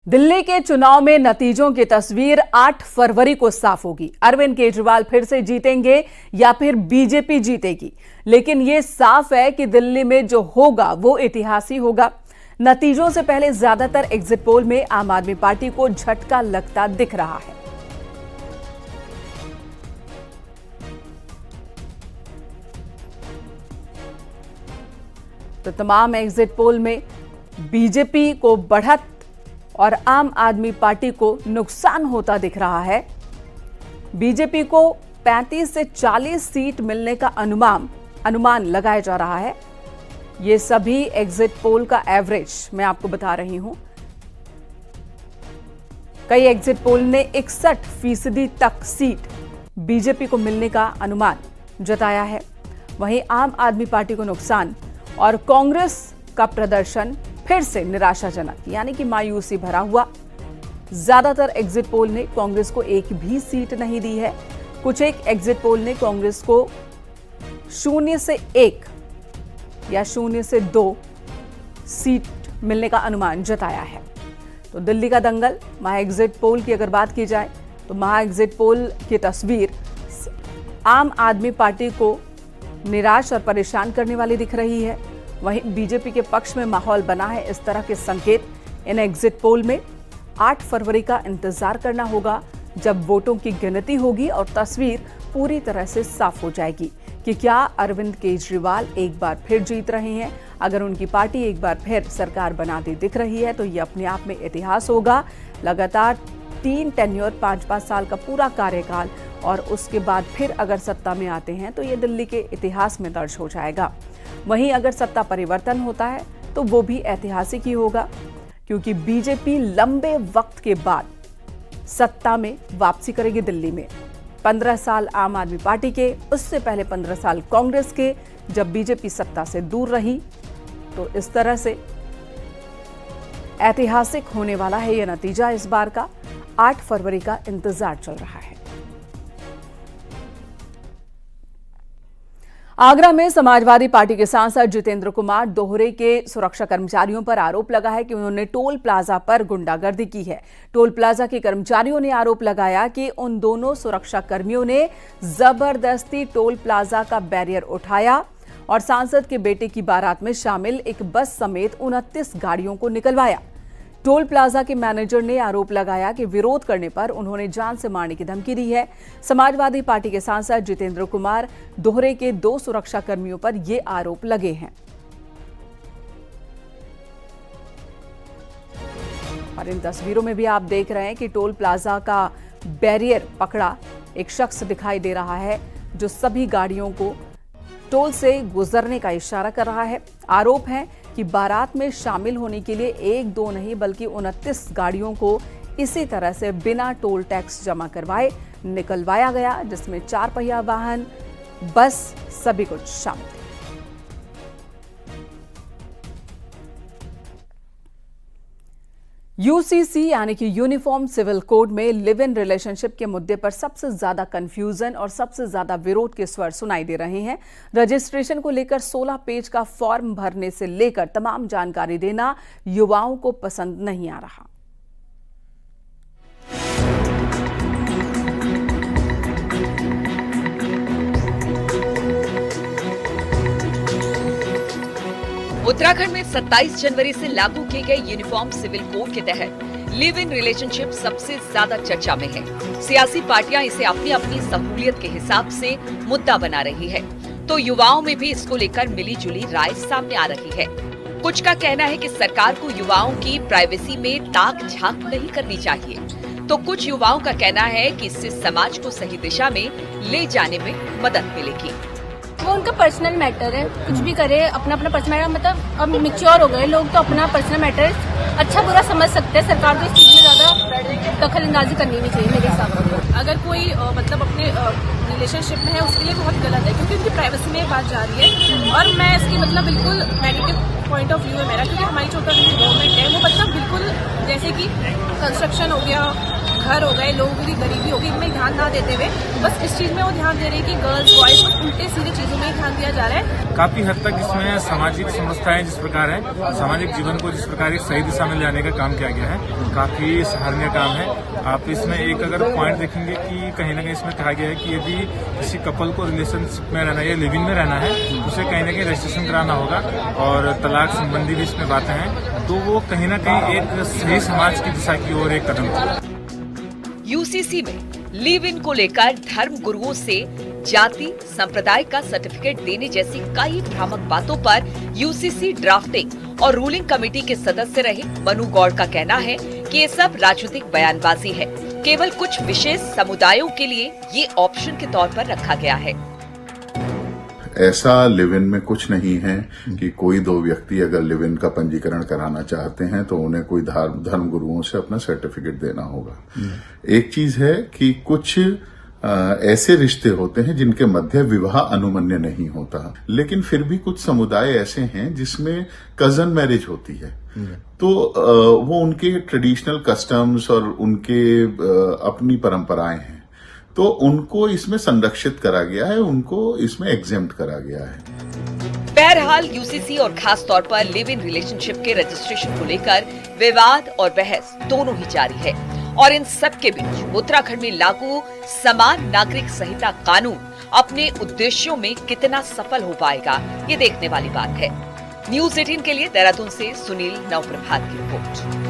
दिल्ली के चुनाव में नतीजों की तस्वीर 8 फरवरी को साफ होगी। अरविंद केजरीवाल फिर से जीतेंगे या फिर बीजेपी जीतेगी, लेकिन यह साफ है कि दिल्ली में जो होगा वो इतिहास ही होगा। नतीजों से पहले ज्यादातर एग्जिट पोल में आम आदमी पार्टी को झटका लगता दिख रहा है। तो तमाम एग्जिट पोल में बीजेपी को बढ़त और आम आदमी पार्टी को नुकसान होता दिख रहा है। बीजेपी को 35 से 40 सीट मिलने का अनुमान लगाया जा रहा है। ये सभी एग्जिट पोल का एवरेज मैं आपको बता रही हूं। कई एग्जिट पोल ने 61% तक सीट बीजेपी को मिलने का अनुमान जताया है। वहीं आम आदमी पार्टी को नुकसान और कांग्रेस का प्रदर्शन फिर से निराशाजनक, यानी कि मायूसी भरा हुआ। ज्यादातर एग्जिट पोल ने कांग्रेस को एक भी सीट नहीं दी है। कुछ एक एग्जिट पोल ने कांग्रेस को 0 से 1 या 0 से 2 सीट मिलने का अनुमान जताया है। तो दिल्ली का दंगल, महा एग्जिट पोल की अगर बात की जाए तो महा एग्जिट पोल की तस्वीर आम आदमी पार्टी को निराश और परेशान करने वाली दिख रही है। वहीं बीजेपी के पक्ष में माहौल बना है। इस तरह के संकेत इन एग्जिट पोल में 8 फरवरी का इंतजार करना होगा, जब वोटों की गिनती होगी और तस्वीर पूरी तरह से साफ हो जाएगी कि क्या अरविंद केजरीवाल एक बार फिर जीत रहे हैं। अगर उनकी पार्टी एक बार फिर सरकार बनाती दिख रही है तो ये अपने आप में इतिहास होगा। लगातार 3 टेन्योर 5-5 साल का पूरा कार्यकाल और उसके बाद फिर अगर सत्ता में आते हैं तो ये दिल्ली के इतिहास में दर्ज हो जाएगा। वहीं अगर सत्ता परिवर्तन होता है तो वो भी ऐतिहासिक ही होगा, क्योंकि बीजेपी लंबे वक्त के बाद सत्ता में वापसी करेगी दिल्ली में। 15 साल आम आदमी पार्टी के, उससे पहले 15 साल कांग्रेस के, जब बीजेपी सत्ता से दूर रही। तो इस तरह से ऐतिहासिक होने वाला है यह नतीजा इस बार का। 8 फरवरी का इंतजार चल रहा है। आगरा में समाजवादी पार्टी के सांसद जितेंद्र कुमार दोहरे के सुरक्षा कर्मचारियों पर आरोप लगा है कि उन्होंने टोल प्लाजा पर गुंडागर्दी की है। टोल प्लाजा के कर्मचारियों ने आरोप लगाया कि उन दोनों सुरक्षा कर्मियों ने जबरदस्ती टोल प्लाजा का बैरियर उठाया और सांसद के बेटे की बारात में शामिल एक बस समेत 29 गाड़ियों को निकलवाया। टोल प्लाजा के मैनेजर ने आरोप लगाया कि विरोध करने पर उन्होंने जान से मारने की धमकी दी है। समाजवादी पार्टी के सांसद जितेंद्र कुमार दोहरे के 2 सुरक्षा कर्मियों पर ये आरोप लगे हैं। और इन तस्वीरों में भी आप देख रहे हैं कि टोल प्लाजा का बैरियर पकड़ा एक शख्स दिखाई दे रहा है, जो सभी गाड़ियों को टोल से गुजरने का इशारा कर रहा है। आरोप है कि बारात में शामिल होने के लिए 1-2 नहीं बल्कि 29 गाड़ियों को इसी तरह से बिना टोल टैक्स जमा करवाए निकलवाया गया, जिसमें 4 पहिया वाहन, बस सभी कुछ शामिल थे। यूसीसी यानी कि यूनिफॉर्म सिविल कोड में लिव इन रिलेशनशिप के मुद्दे पर सबसे ज्यादा कंफ्यूजन और सबसे ज्यादा विरोध के स्वर सुनाई दे रहे हैं। रजिस्ट्रेशन को लेकर 16 पेज का फॉर्म भरने से लेकर तमाम जानकारी देना युवाओं को पसंद नहीं आ रहा। उत्तराखंड में 27 जनवरी से लागू किए गए यूनिफॉर्म सिविल कोड के तहत लिव इन रिलेशनशिप सबसे ज्यादा चर्चा में है। सियासी पार्टियां इसे अपनी अपनी सहूलियत के हिसाब से मुद्दा बना रही है, तो युवाओं में भी इसको लेकर मिली जुली राय सामने आ रही है। कुछ का कहना है कि सरकार को युवाओं की प्राइवेसी में ताक झांक नहीं करनी चाहिए, तो कुछ युवाओं का कहना है कि इससे समाज को सही दिशा में ले जाने में मदद मिलेगी। वो उनका पर्सनल मैटर है, कुछ भी करे अपना अपना पर्सनल मैटर। मतलब अब मैच्योर हो गए लोग तो अपना पर्सनल मैटर अच्छा बुरा समझ सकते हैं। सरकार को इस चीज में ज्यादा दखल अंदाजी करनी नहीं चाहिए मेरे हिसाब से। अगर कोई मतलब अपने रिलेशनशिप में है उसके लिए बहुत गलत है, क्योंकि उनकी प्राइवेसी में बात जा रही है। और मैं इसकी मतलब बिल्कुल नेगेटिव पॉइंट ऑफ व्यू है मेरा, क्योंकि हमारी जो गवर्नमेंट है वो मतलब बिल्कुल जैसे कि कंस्ट्रक्शन हो गया, घर हो गए, लोगों की गरीबी हो गई, इनमें ध्यान ना देते हुए बस इस चीज में वो ध्यान दे रहे हैं कि गर्ल्स बॉयज उल्टे सीधे चीजों में ध्यान दिया जा रहा है। काफी हद तक इसमें सामाजिक समस्याएं जिस प्रकार है, सामाजिक जीवन को जिस प्रकार एक सही दिशा में ले जाने का काम किया गया है। काफी सराहनीय काम है। आप इसमें एक अगर पॉइंट देखेंगे कि कहीं ना कहीं इसमें कहा गया है कि यदि किसी कपल को रिलेशनशिप में रहना या लिविंग में रहना है तो उसे कहीं ना कहीं रजिस्ट्रेशन कराना होगा और तलाक संबंधी भी इसमें बातें हैं, तो वो कहीं ना कहीं एक सही समाज की दिशा की ओर एक कदम है। यूसीसी में लिव इन को लेकर धर्म गुरुओं से जाति संप्रदाय का सर्टिफिकेट देने जैसी कई भ्रामक बातों पर यूसीसी ड्राफ्टिंग और रूलिंग कमेटी के सदस्य रहे मनु गौड़ का कहना है कि ये सब राजनीतिक बयानबाजी है। केवल कुछ विशेष समुदायों के लिए ये ऑप्शन के तौर पर रखा गया है। ऐसा लिव इन में कुछ नहीं है कि कोई दो व्यक्ति अगर लिव इन का पंजीकरण कराना चाहते हैं तो उन्हें कोई धर्म गुरुओं से अपना सर्टिफिकेट देना होगा। एक चीज है कि कुछ ऐसे रिश्ते होते हैं जिनके मध्य विवाह अनुमन्य नहीं होता, लेकिन फिर भी कुछ समुदाय ऐसे हैं जिसमें कजन मैरिज होती है, तो वो उनके ट्रेडिशनल कस्टम्स और उनके अपनी परंपराएं हैं, तो उनको इसमें संरक्षित करा गया है, उनको इसमें एग्जेम्प्ट करा गया है। बहरहाल यूसीसी और खास तौर पर लिव इन रिलेशनशिप के रजिस्ट्रेशन को लेकर विवाद और बहस दोनों ही जारी है और इन सब के बीच उत्तराखंड में लागू समान नागरिक संहिता कानून अपने उद्देश्यों में कितना सफल हो पाएगा, ये देखने वाली बात है। न्यूज़ 18 के लिए देहरादून से सुनील नवप्रभात की रिपोर्ट।